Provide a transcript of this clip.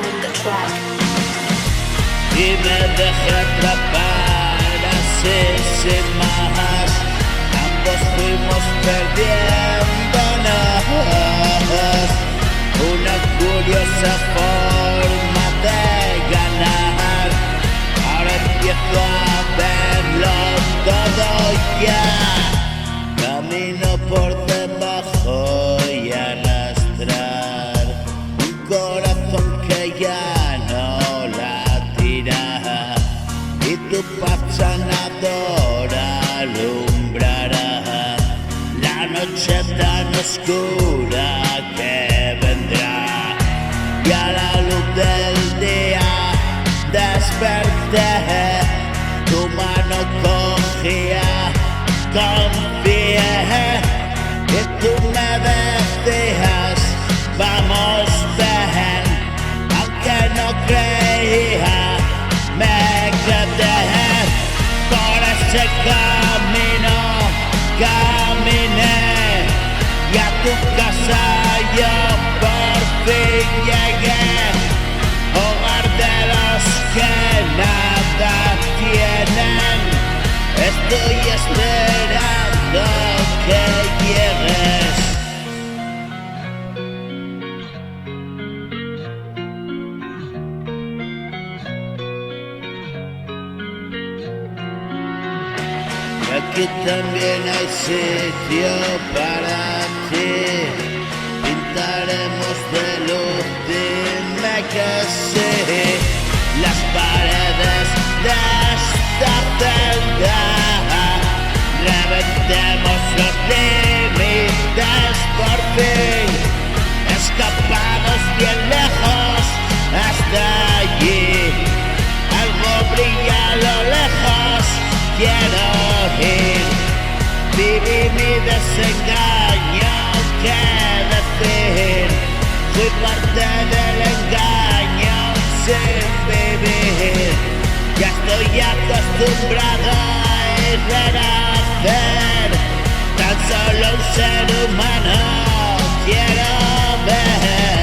on the track. Y me dejé atrapar así sin más. Ambos fuimos perdiéndonos. Una curiosa forma de ganar. Ahora empiezo a verlo todo ya. Camino por debajo y arrastrar un corazón que ya no latirá. Y tu paz sanadora alumbrará la noche tan oscura que vendrá. Y a la luz del día desperté, tu mano cogía, confié, y tú me decías, vamos ven, aunque no creía, me quedé. Por ese camino caminé, y a tu casa yo por fin llegué. Hogar de los que nada tienen, estoy esperando que llegues. Aquí también hay sitio para ti. Pintaremos de luz, dime que sí. Las paredes de esta celda, reventemos los límites por fin. Escapados bien lejos hasta allí. Algo brilla a lo lejos, quiero ir. Viví mi desengaño, qué decir. Fui parte del engaño sin vivir. Ya estoy acostumbrado a renacer. Tan solo un ser humano quiero ver.